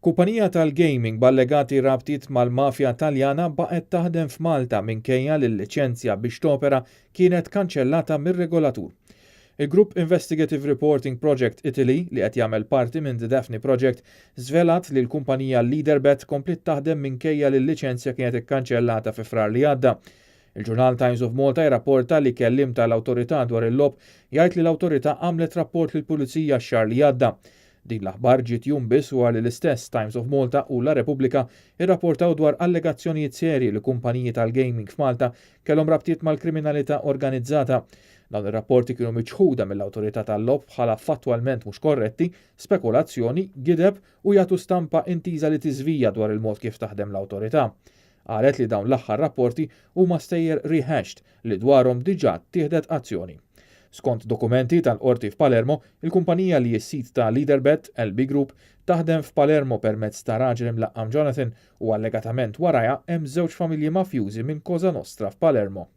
Kumpanija tal-gaming ballegati rabtiet mal-mafja Taljana baqgħet taħdem f'Malta minkejja li l-liċenzja biex topera kienet kanċellata mir-regolatur. Il-Grupp Investigative Reporting Project Italy li qed jagħmel parti minn The Daphne Project żvelat li l-kumpanija Leaderbet komplit taħdem minkejja li l-liċenzja kienet ikkanċellata fi frar li għadda. Il-ġurnal Times of Malta jirrapporta li kellim tal-awtorità dwar il-lob jgħid li l-awtorità għamlet rapport lill-Pulizija x-xahar li għadda. Din l-aħbar ġiet jum biss wara li l-istess Times of Malta u La Repubblika irrapportaw dwar allegazzjonijiet serji li kumpaniji tal-gaming f'Malta kellhom rabtiet mal-kriminalità organizzata. Dawn ir-rapporti kienu miċħuda mill-awtorità tal-lob bħala fattwalment mhux korretti, spekulazzjoni, gideb u jagħtu stampa intiża li tiżvija dwar il-mod kif taħdem l-awtorità. Qalet li dawn l-aħħar rapporti huma stejjer rehashed li dwarhom diġà tieħdet azzjoni. Skont dokumenti tal-qorti f'Palermo, il-kumpanija li s-sit ta' Leaderbet, LB Group, taħdem f'Palermo permezz ta' raġel imlaqqam Jonathan u allegatament warajha hemm żewġ familji mafjużi minn Cosa Nostra f'Palermo.